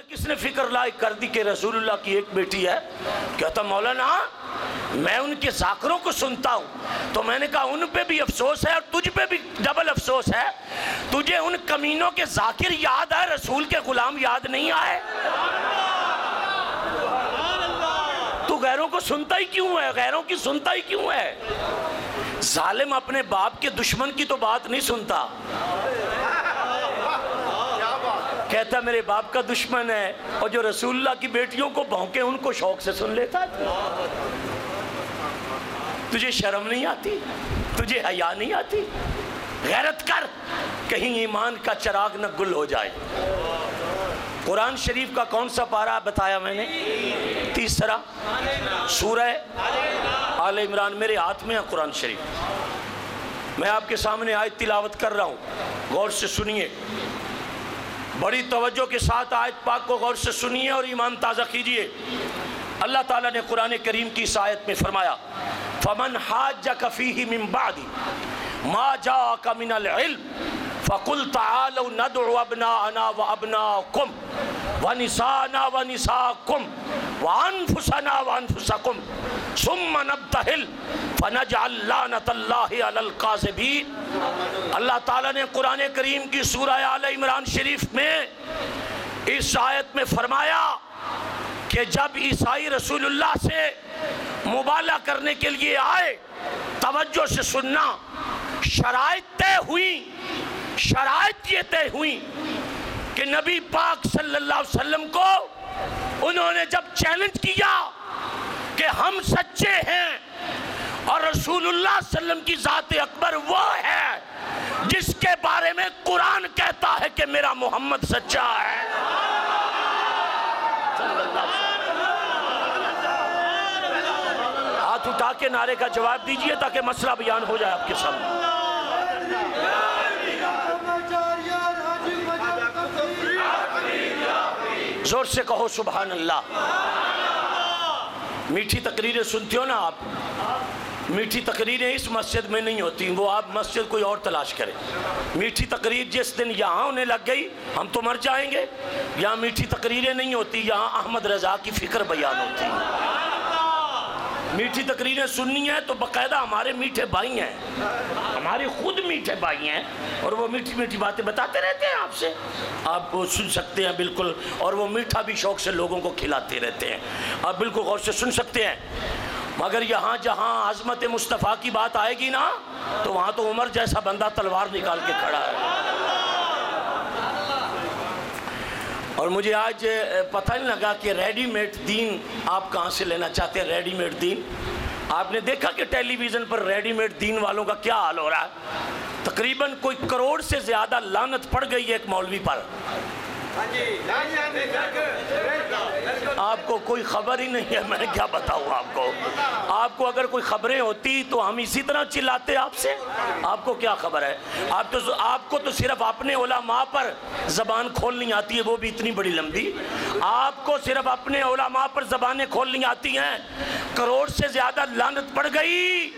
کس نے فکر لائق کر دی کہ رسول اللہ کی ایک بیٹی ہے؟ کہتا مولانا میں ان کے ذاکروں کو سنتا ہوں تو میں نے کہا ان پہ بھی افسوس ہے اور تجھ پہ بھی ڈبل افسوس ہے، تجھے ان کمینوں کے ذاکر یاد ہے، رسول کے غلام یاد نہیں آئے۔ تو غیروں کو سنتا ہی کیوں ہے؟ غیروں کی سنتا ہی کیوں ہے؟ ظالم اپنے باپ کے دشمن کی تو بات نہیں سنتا، کہتا میرے باپ کا دشمن ہے، اور جو رسول اللہ کی بیٹیوں کو بھونکے ان کو شوق سے سن لیتا ہے۔ تجھے شرم نہیں آتی؟ تجھے حیا نہیں آتی؟ غیرت کر، کہیں ایمان کا چراغ نہ گل ہو جائے۔ قرآن شریف کا کون سا پارہ بتایا میں نے؟ تیسرا، سورہ آل عمران۔ میرے ہاتھ میں ہے قرآن شریف، میں آپ کے سامنے آیت تلاوت کر رہا ہوں، غور سے سنیے، بڑی توجہ کے ساتھ آیت پاک کو غور سے سنیے اور ایمان تازہ کیجئے۔ اللہ تعالیٰ نے قرآن کریم کی اس آیت میں فرمایا فَمَنْ حَاجَّكَ فِيهِ مِن بَعْدِ مَا جَاءَكَ مِنَ الْعِلْمِ فَقُلْ تَعَالَوْا نَدْعُ أَبْنَاءَنَا وَأَبْنَاءَكُمْ وَنِسَاءَنَا وَنِسَاءَكُمْ وَأَنفُسَنَا وَأَنفُسَكُمْ ثُمَّ نَبْتَهِلْ فَنَجْعَلْ لَعْنَةَ اللَّهِ عَلَى الْكَاذِبِينَ۔ اللہ تعالیٰ نے قرآن کریم کی سورہ آل عمران شریف میں اس آیت میں فرمایا کہ جب عیسائی رسول اللہ سے مبالغہ کرنے کے لیے آئے، توجہ سے سننا، شرائط طے ہوئی، شرائط یہ طے ہوئی کہ نبی پاک صلی اللہ علیہ وسلم کو انہوں نے جب چیلنج کیا کہ ہم سچے ہیں اور رسول اللہ صلی اللہ علیہ وسلم کی ذات اکبر وہ ہے جس کے بارے میں قرآن کہتا ہے کہ میرا محمد سچا ہے، ہاتھ اٹھا کے نعرے کا جواب دیجئے تاکہ مسئلہ بیان ہو جائے آپ کے سامنے۔ زور سے کہو سبحان اللہ۔ میٹھی تقریریں سنتے ہو نا آپ، میٹھی تقریریں اس مسجد میں نہیں ہوتی، وہ آپ مسجد کوئی اور تلاش کریں۔ میٹھی تقریر جس دن یہاں ہونے لگ گئی ہم تو مر جائیں گے۔ یہاں میٹھی تقریریں نہیں ہوتی، یہاں احمد رضا کی فکر بیان ہوتی ہے۔ میٹھی تقریریں سننی ہیں تو باقاعدہ ہمارے میٹھے بھائی ہیں، ہمارے خود میٹھے بھائی ہیں، اور وہ میٹھی میٹھی باتیں بتاتے رہتے ہیں آپ سے، آپ وہ سن سکتے ہیں بالکل، اور وہ میٹھا بھی شوق سے لوگوں کو کھلاتے رہتے ہیں، آپ بالکل غور سے سن سکتے ہیں۔ مگر یہاں جہاں عظمت مصطفیٰ کی بات آئے گی نا تو وہاں تو عمر جیسا بندہ تلوار نکال کے کھڑا ہے۔ اور مجھے آج پتہ نہیں لگا کہ ریڈی میڈ دین آپ کہاں سے لینا چاہتے ہیں۔ ریڈی میڈ دین آپ نے دیکھا کہ ٹیلی ویژن پر ریڈی میڈ دین والوں کا کیا حال ہو رہا ہے؟ تقریباً کوئی کروڑ سے زیادہ لعنت پڑ گئی ہے ایک مولوی پر۔ آپ کو کوئی خبر ہی نہیں ہے، میں کیا بتاؤں آپ کو؟ آپ کو اگر کوئی خبریں ہوتی تو ہم اسی طرح چلاتے آپ سے؟ آپ کو کیا خبر ہے؟ آپ کو تو صرف اپنے علماء پر زبان کھولنی آتی ہے، وہ بھی اتنی بڑی لمبی۔ آپ کو صرف اپنے علماء پر زبانیں کھولنی آتی ہیں۔ کروڑ سے زیادہ لعنت پڑ گئی۔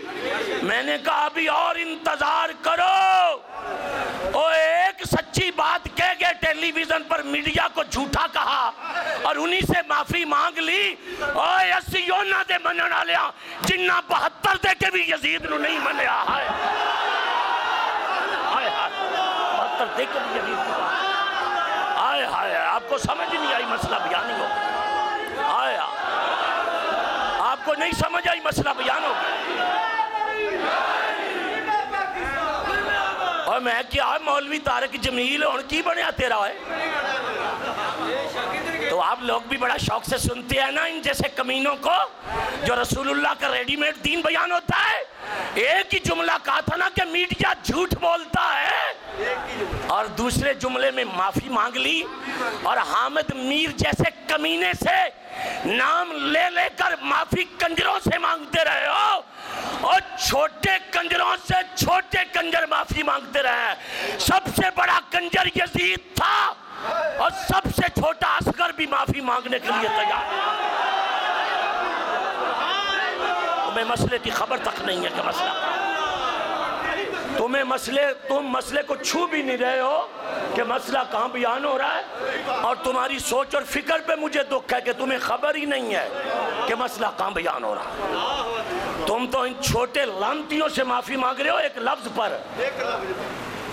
میں نے کہا ابھی اور انتظار کرو، اور ایک سچی بات کہہ گئے ٹیلی ویژن پر، میڈیا کو جھوٹا کہا اور انہی سے معافی مانگ لی۔ اوے اسیوں نہ دے منن والیا جنہ 72 دے کے بھی یزید نو نہیں منیا ہے، 72 دے کے بھی یزید نو۔ آئے ہائے، آپ کو سمجھ نہیں آئی مسئلہ بیان ہو گیا۔ آئے آپ کو نہیں سمجھ آئی مسئلہ بیان ہو گیا۔ اور میں کیا مولوی طارق جمیل ان کی بنیا تیرا ہے؟ تو آپ لوگ بھی بڑا شوق سے سنتے ہیں نا ان جیسے کمینوں کو، جو رسول اللہ کا ریڈی میڈ دین بیان ہوتا ہے۔ ایک ہی جملہ کہا تھا نا کہ میڈیا جھوٹ بولتا ہے، اور دوسرے جملے میں معافی مانگ لی، اور حامد میر جیسے کمینے سے نام لے لے کر معافی کنجروں سے مانگتے رہے ہو، اور چھوٹے کنجروں سے چھوٹے کنجر معافی مانگتے رہے۔ سب سے بڑا کنجر یزید تھا اور سب سے چھوٹا اصغر بھی معافی مانگنے کے لیے تیار ہے۔ تمہیں مسئلے کی خبر تک نہیں ہے کہ مسئلہ تم مسئلے کو چھو بھی نہیں رہے ہو کہ مسئلہ کہاں بیان ہو رہا ہے، اور تمہاری سوچ اور فکر پہ مجھے دکھ ہے کہ تمہیں خبر ہی نہیں ہے کہ مسئلہ کہاں بیان ہو رہا ہے۔ تم تو ان چھوٹے لعنتیوں سے معافی مانگ رہے ہو ایک لفظ پر،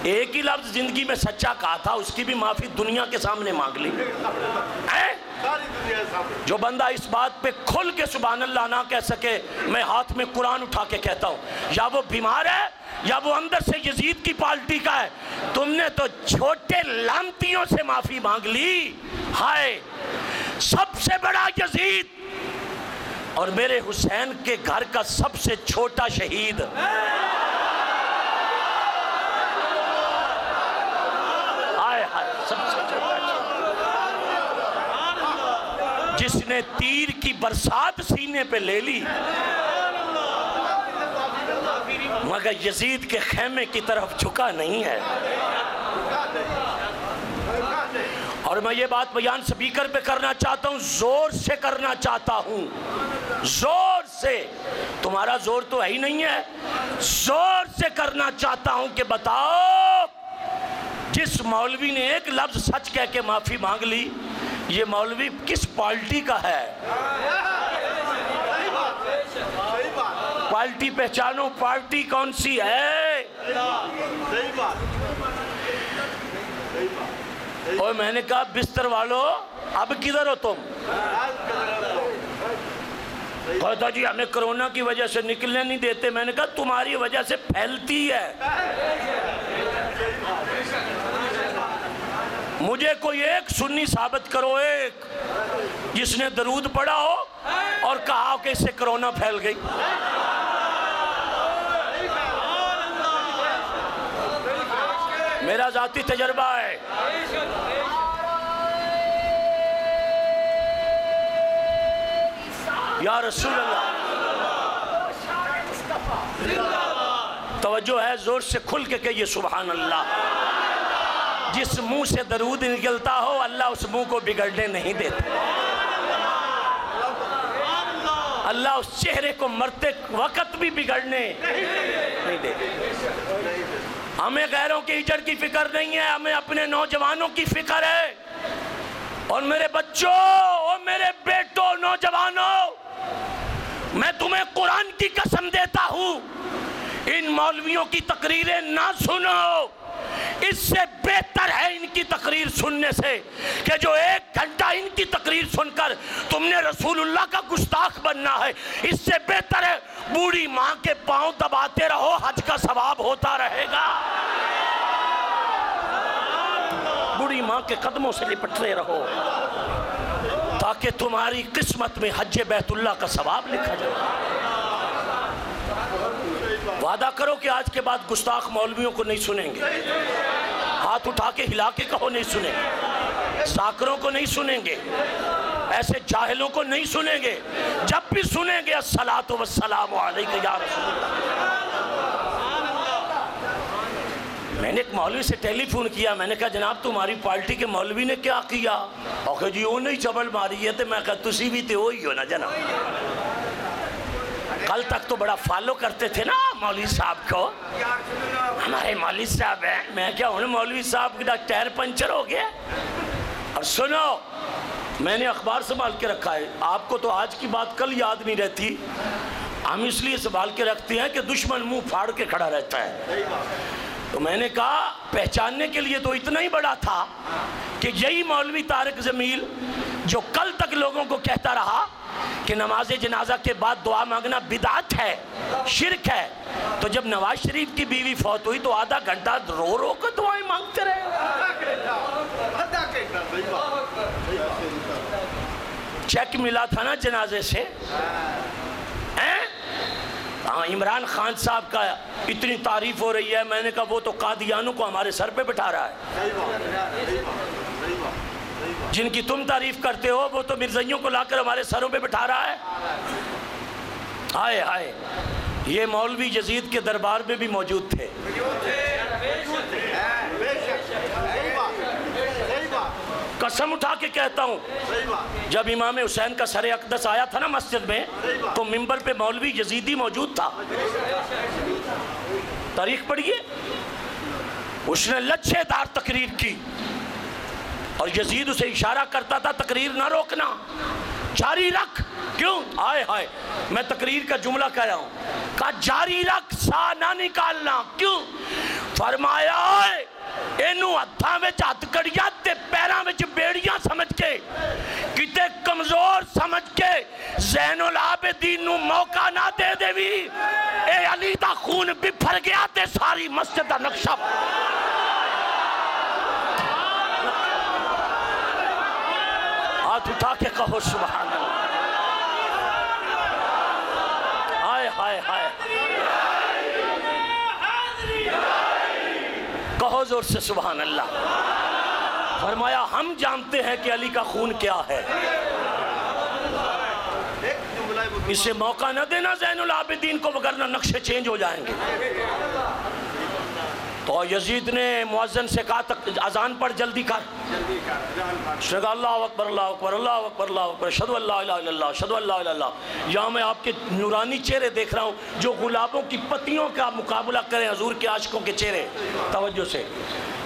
ایک ہی لفظ زندگی میں سچا کہا تھا، اس کی بھی معافی دنیا کے سامنے مانگ لی۔ جو بندہ اس بات پہ کھل کے سبحان اللہ نہ کہہ سکے، میں ہاتھ میں قرآن اٹھا کے کہتا ہوں، یا وہ بیمار ہے یا وہ اندر سے یزید کی پارٹی کا ہے۔ تم نے تو چھوٹے لعنتیوں سے معافی مانگ لی۔ ہائے، سب سے بڑا یزید اور میرے حسین کے گھر کا سب سے چھوٹا شہید، جس نے تیر کی برسات سینے پہ لے لی مگر یزید کے خیمے کی طرف جھکا نہیں ہے۔ اور میں یہ بات بیان سپیکر پہ کرنا چاہتا ہوں، زور سے کرنا چاہتا ہوں، زور سے، تمہارا زور تو ہے ہی نہیں ہے، زور سے کرنا چاہتا ہوں کہ بتاؤ جس مولوی نے ایک لفظ سچ کہہ کے معافی مانگ لی، یہ مولوی کس پارٹی کا ہے؟ پارٹی پہچانو، پارٹی کون سی ہے؟ اور میں نے کہا بستر والو اب کدھر ہو تم؟ کہتا جی ہمیں کرونا کی وجہ سے نکلنے نہیں دیتے۔ میں نے کہا تمہاری وجہ سے پھیلتی ہے۔ مجھے کوئی ایک سنی ثابت کرو، ایک جس نے درود پڑھا ہو اور کہا کہ اس سے کرونا پھیل گئی۔ میرا ذاتی تجربہ ہے۔ یا رسول اللہ، توجہ ہے، زور سے کھل کے کہیے سبحان اللہ۔ جس منہ سے درود نکلتا ہو اللہ اس منہ کو بگڑنے نہیں دیتا، اللہ اس چہرے کو مرتے وقت بھی بگڑنے نہیں دیتا۔ ہمیں غیروں کی اجڑ کی فکر نہیں ہے، ہمیں اپنے نوجوانوں کی فکر ہے۔ اور میرے بچوں اور میرے بیٹوں نوجوانوں، میں تمہیں قرآن کی قسم دیتا ہوں، ان مولویوں کی تقریریں نہ سنو۔ اس سے بہتر ہے ان کی تقریر سننے سے کہ جو ایک گھنٹہ ان کی تقریر سن کر تم نے رسول اللہ کا گستاخ بننا ہے، اس سے بہتر ہے بوڑھی ماں کے پاؤں دباتے رہو، حج کا ثواب ہوتا رہے گا۔ بوڑھی ماں کے قدموں سے لپٹتے رہو تاکہ تمہاری قسمت میں حج بیت اللہ کا ثواب لکھا جائے۔ وعدہ کرو کہ آج کے بعد گستاخ مولویوں کو نہیں سنیں گے، ہاتھ اٹھا کے ہلا کے کہو نہیں سنیں گے، ساکروں کو نہیں سنیں گے، ایسے جاہلوں کو نہیں سنیں گے۔ جب بھی سنیں گے الصلاۃ والسلام علیک یا رسول اللہ۔ میں نے ایک مولوی سے ٹیلی فون کیا، میں نے کہا جناب تمہاری پارٹی کے مولوی نے کیا کیا؟ اور کہ جی وہ نہیں چبل ماری ہے، تو میں کہا تسی بھی تو وہی ہو نا جناب۔ کل تک تو بڑا فالو کرتے تھے نا مولوی صاحب کو، ہمارے مولوی صاحب ہیں۔ میں کیا ہوں مولوی صاحب کا ٹائر پنچر ہو گیا؟ اور سنو، میں نے اخبار سنبھال کے رکھا ہے، آپ کو تو آج کی بات کل یاد نہیں رہتی، ہم اس لیے سنبھال کے رکھتے ہیں کہ دشمن منہ پھاڑ کے کھڑا رہتا ہے۔ تو میں نے کہا پہچاننے کے لیے تو اتنا ہی بڑا تھا کہ یہی مولوی طارق جمیل جو کل تک لوگوں کو کہتا رہا کہ نماز جنازہ کے بعد دعا مانگنا بدعت ہے، شرک ہے، تو جب نواز شریف کی بیوی فوت ہوئی تو آدھا گھنٹہ رو رو کر دعائیں مانگتے رہے۔ چیک ملا تھا نا جنازے سے، عمران خان صاحب کا اتنی تعریف ہو رہی ہے، میں نے کہا وہ تو قادیانوں کو ہمارے سر پہ بٹھا رہا ہے، جن کی تم تعریف کرتے ہو وہ تو مرزائیوں کو لا کر ہمارے سروں پہ بٹھا رہا ہے۔ آئے آئے، یہ مولوی یزید کے دربار میں بھی موجود تھے۔ قسم اٹھا کے کہتا ہوں، جب امام حسین کا سر اقدس آیا تھا نا مسجد میں، تو منبر پہ مولوی یزیدی موجود تھا۔ تاریخ پڑھیے، اس نے لچھے دار تقریر کی اور یزید اسے اشارہ کرتا تھا تقریر نہ روکنا، جاری رکھ۔ کیوں؟ آئے ہائے، میں تقریر کا جملہ کہہ رہا ہوں، کہا جاری رکھ، سا نہ نکالنا۔ کیوں؟ فرمایا اینو ہتھاں وچ ہتھ کڑیاں تے پیراں وچ بیڑیاں سمجھ کے، کتے کمزور سمجھ کے زین العابدین نو موقع نہ دے دے وی، اے علی دا خون بپھر گیا تے ساری مسجد دا نقشہ۔ ہاتھ اٹھا کے کہو سبحان اللہ۔ ہائے ہائے ہائے، کہو زور سے سبحان اللہ۔ فرمایا ہم جانتے ہیں کہ علی کا خون کیا ہے، اسے موقع نہ دینا زین العابدین کو، وگرنہ نقشے چینج ہو جائیں گے۔ تو یزید نے مؤذن سے کہا اذان پڑھ، جلدی کر۔ اس نے کہا اللہ اکبر اللہ اکبر اللہ اکبر اللہ اکبر، اشہدو ان لا الہ الا اللہ اشہدو ان لا الہ الا اللہ۔ یہاں میں آپ کے نورانی چہرے دیکھ رہا ہوں جو گلابوں کی پتیوں کا مقابلہ کریں حضور کے عاشقوں کے چہرے، توجہ سے۔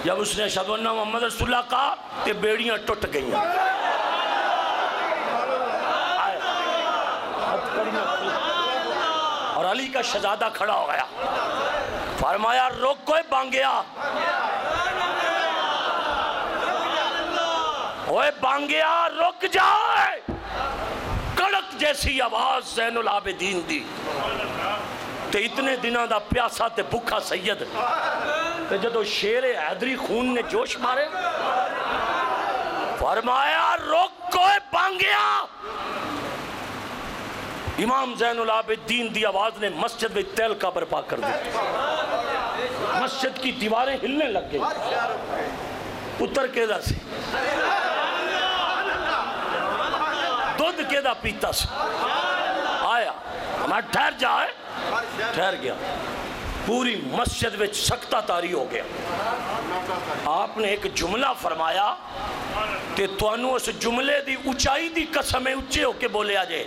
جب اس نے اشہدو ان محمد رسول اللہ کہا کہ بیڑیاں ٹوٹ گئیں، اور علی کا شہزادہ کھڑا ہو گیا، فرمایا روک کوئی بانگیا، اوے بانگیا رک جائے۔ کڑک جیسی آواز زین العابدین دی تے اتنے دنوں دا پیاسا تے بھوکا سید تے جدو شیر حیدری خون نے جوش مارے، فرمایا رک کوئی بانگیا۔ امام زین العابدین دی آواز نے مسجد میں تیل کا برپا کر دیا، مسجد کی دیواریں ہلنے لگ گئی۔ اتر کے دا سی دودھ کے دا پیتا سی، آیا ہمارا ٹھہر جائے، ٹھہر گیا۔ پوری مسجد میں سکتہ تاری ہو گیا۔ آپ نے ایک جملہ فرمایا کہ توانو اس جملے دی اونچائی دی قسم اونچے ہو کے بولے آجے۔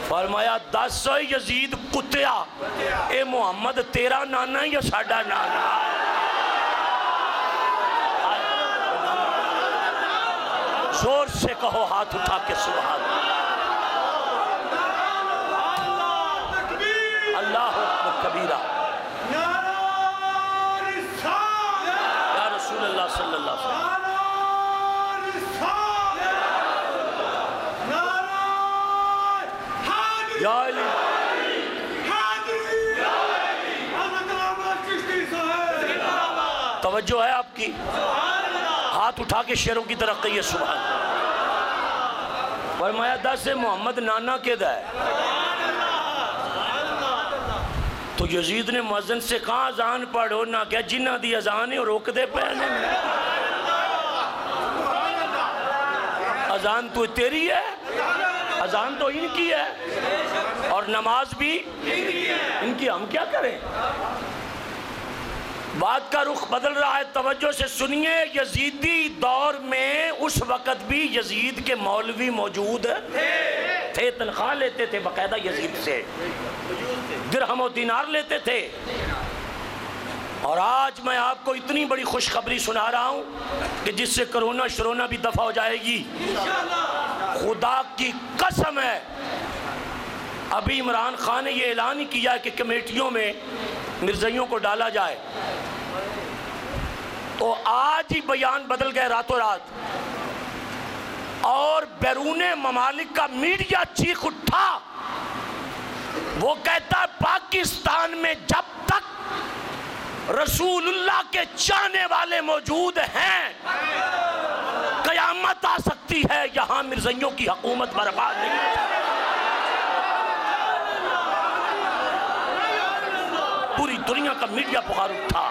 فرمایا دس یزید کتیا، اے محمد تیرا نانا یا ساڑھا نانا؟ زور سے کہو ہاتھ اٹھا کے سبحان اللہ اکبر کبیرہ۔ یا رسول اللہ صلی اللہ علیہ وسلم، یا علی، توجہ ہے آپ کی؟ ہاتھ اٹھا کے شیروں کی طرف کہیے سبحان۔ فرمایا دس محمد نانا کے دا ہے۔ تو یزید نے مؤذن سے کہا اذان پڑھو، نہ کیا جنہ دی اذان ہے روک دے پہنے میں، اذان تو تیری ہے، اذان تو ان کی ہے، اور نماز بھی ان کی، ہم کیا کریں؟ بات کا رخ بدل رہا ہے، توجہ سے سنیے۔ یزیدی دور میں اس وقت بھی یزید کے مولوی موجود تھے، تنخواہ لیتے تھے باقاعدہ یزید سے، درہم و دینار لیتے تھے۔ اور آج میں آپ کو اتنی بڑی خوشخبری سنا رہا ہوں کہ جس سے کرونا شرونا بھی دفع ہو جائے گی۔ خدا کی قسم ہے، ابھی عمران خان نے یہ اعلان ہی کیا کہ کمیٹیوں میں مرزائیوں کو ڈالا جائے، تو آج ہی بیان بدل گئے راتوں رات، اور بیرون ممالک کا میڈیا چیخ اٹھا۔ وہ کہتا ہے پاکستان میں جب تک رسول اللہ کے چاہنے والے موجود ہیں قیامت آ سکتی ہے، یہاں مرزائیوں کی حکومت برباد نہیں۔ پوری دنیا کا میڈیا پکار اٹھا۔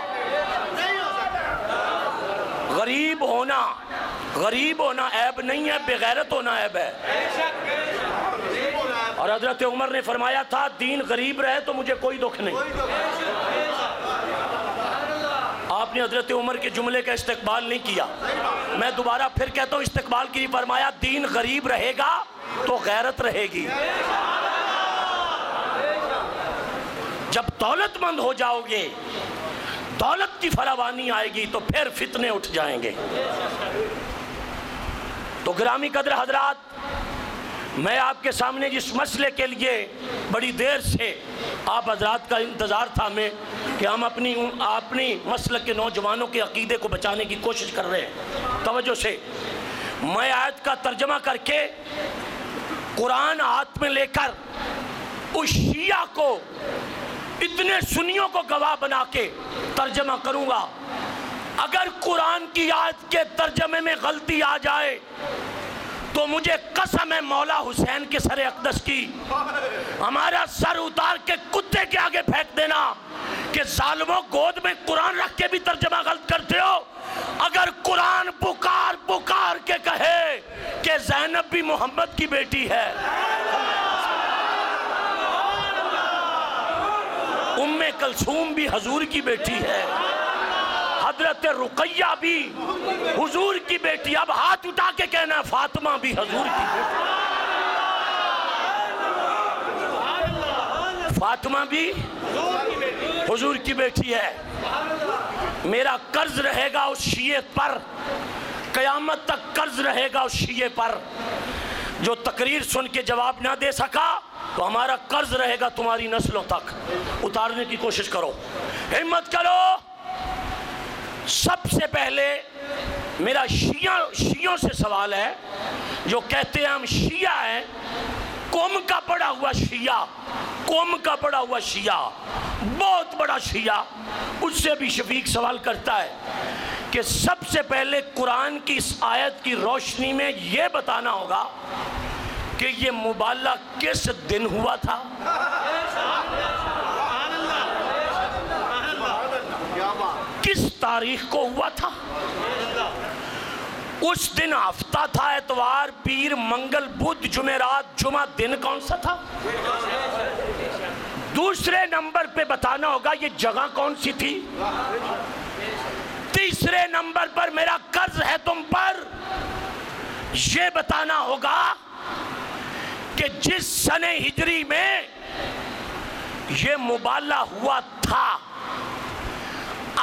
غریب ہونا عیب نہیں ہے، بے غیرت ہونا عیب ہے۔ اور حضرت عمر نے فرمایا تھا دین غریب رہے تو مجھے کوئی دکھ نہیں۔ آپ نے حضرت عمر کے جملے کا استقبال نہیں کیا، میں دوبارہ پھر کہتا ہوں استقبال کی، فرمایا دین غریب رہے گا تو غیرت رہے گی۔ جب دولت مند ہو جاؤ گے دولت کی فراوانی آئے گی تو پھر فتنے اٹھ جائیں گے۔ تو گرامی قدر حضرات، میں آپ کے سامنے جس مسئلے کے لیے بڑی دیر سے آپ حضرات کا انتظار تھا میں کہ ہم اپنی مسلک کے نوجوانوں کے عقیدے کو بچانے کی کوشش کر رہے ہیں، توجہ سے میں آیت کا ترجمہ کر کے قرآن ہاتھ میں لے کر اس شیعہ کو، اتنے سنیوں کو گواہ بنا کے ترجمہ کروں گا۔ اگر قرآن کی آیت کے ترجمے میں غلطی آ جائے تو مجھے قسم ہے مولا حسین کے سر اقدس کی، ہمارا سر اتار کے کتے کے آگے پھینک دینا کہ ظالموں گود میں قرآن رکھ کے بھی ترجمہ غلط کرتے ہو۔ اگر قرآن پکار پکار کے کہے کہ زینب بھی محمد کی بیٹی ہے، ام کلثوم بھی حضور کی بیٹی ہے، حضرت رقیہ بھی حضور کی بیٹی، اب ہاتھ اٹھا کے کہنا فاطمہ بھی حضور کی بیٹی، فاطمہ بھی حضور کی بیٹی ہے۔ میرا قرض رہے گا اس شیعہ پر، قیامت تک قرض رہے گا اس شیعہ پر جو تقریر سن کے جواب نہ دے سکا، تو ہمارا قرض رہے گا تمہاری نسلوں تک۔ اتارنے کی کوشش کرو، ہمت کرو۔ سب سے پہلے میرا شیعوں سے سوال ہے جو کہتے ہیں ہم شیعہ ہیں، قوم کا پڑا ہوا شیعہ، قوم کا پڑا ہوا شیعہ، بہت بڑا شیعہ، اس سے بھی شفیق سوال کرتا ہے کہ سب سے پہلے قرآن کی اس آیت کی روشنی میں یہ بتانا ہوگا کہ یہ مبالغہ کس دن ہوا تھا؟ کس تاریخ کو ہوا تھا؟ اس دن ہفتہ تھا، اتوار، پیر، منگل، بدھ، جمعرات، جمعہ، دن کون سا تھا؟ دوسرے نمبر پہ بتانا ہوگا یہ جگہ کون سی تھی؟ تیسرے نمبر پر میرا قرض ہے تم پر، یہ بتانا ہوگا کہ جس سنہ ہجری میں یہ مبالغہ ہوا تھا،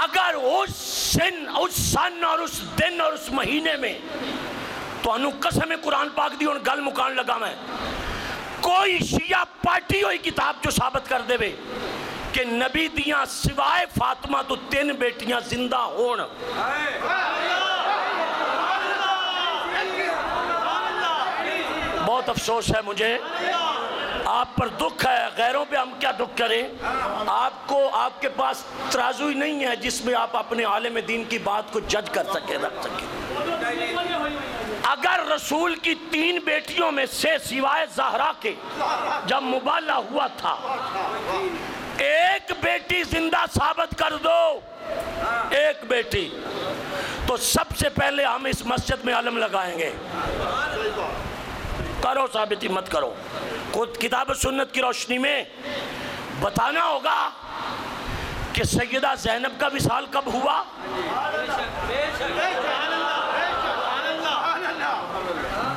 اگر اس سن اور اس دن اور اس مہینے میں، تو انو قسم قرآن پاک دی اور گل مکان لگا میں، کوئی شیعہ پارٹی ہوئی کتاب جو ثابت کر دے بے کہ نبی دیاں سوائے فاطمہ تو 3 بیٹیاں زندہ ہون۔ بہت افسوس ہے مجھے، آپ پر دکھ ہے، غیروں پہ ہم کیا دکھ کریں؟ آپ کے پاس ترازو ہی نہیں ہے جس میں آپ اپنے عالم دین کی بات کو جج کر سکے، رکھ سکے۔ اگر رسول کی 3 بیٹیوں میں سے سوائے زہرا کے جب مبالغہ ہوا تھا، ایک بیٹی زندہ ثابت کر دو، ایک بیٹی، تو سب سے پہلے ہم اس مسجد میں علم لگائیں گے۔ کرو ثابتی، مت کرو، خود کتاب و سنت کی روشنی میں بتانا ہوگا کہ سیدہ زینب کا وصال کب ہوا،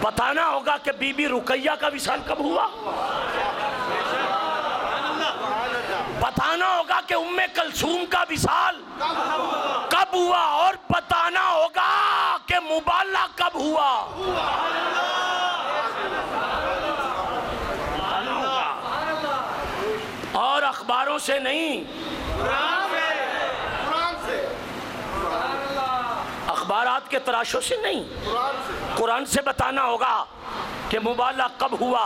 بتانا ہوگا کہ بی بی رقیہ کا وصال کب ہوا، بتانا ہوگا کہ ام کلثوم کا وصال کب ہوا، اور بتانا ہوگا کہ مبالغہ کب ہوا۔ اور اخباروں سے نہیں، اخبارات کے تراشوں سے نہیں، قرآن سے بتانا ہوگا کہ مبالغہ کب ہوا۔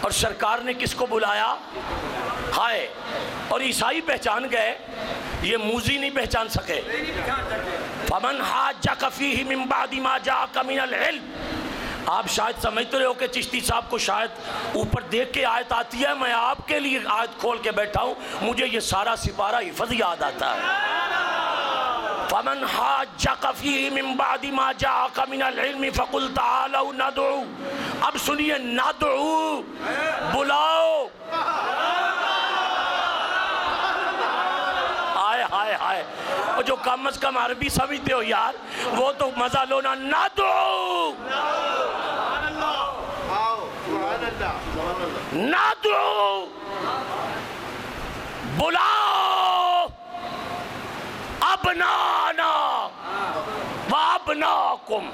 اور سرکار نے کس کو بلایا؟ ہائے، اور عیسائی پہچان گئے، یہ موذی نہیں پہچان سکے۔ فَمَنْ حَاجَّكَ فِيهِ مِنْ بَعْدِ مَا جَاءَكَ مِنَ الْعِلْمِ۔ آپ شاید سمجھتے رہے ہو کہ چشتی صاحب کو شاید اوپر دیکھ کے آیت آتی ہے، میں آپ کے لیے آیت کھول کے بیٹھا ہوں، مجھے یہ سارا سپارہ حفظ یاد آتا ہے۔ فَمَنْ حَاجَّكَ فِيهِ مِنْ بَعْدِ مَا جَاءَكَ مِنَ الْعِلْمِ فَقُلْ تَعَالَوْا نَدْعُو۔ اب سنیے، نَدْعُو، بلاؤ۔ ہائے ہائے، اور جو کم از کم عربی سمجھتے ہو یار، وہ تو مزہ لو نا۔ نَدْعُو، نَدْعُو، بلاؤ، وَأَبْنَانَا وَأَبْنَاكُمْ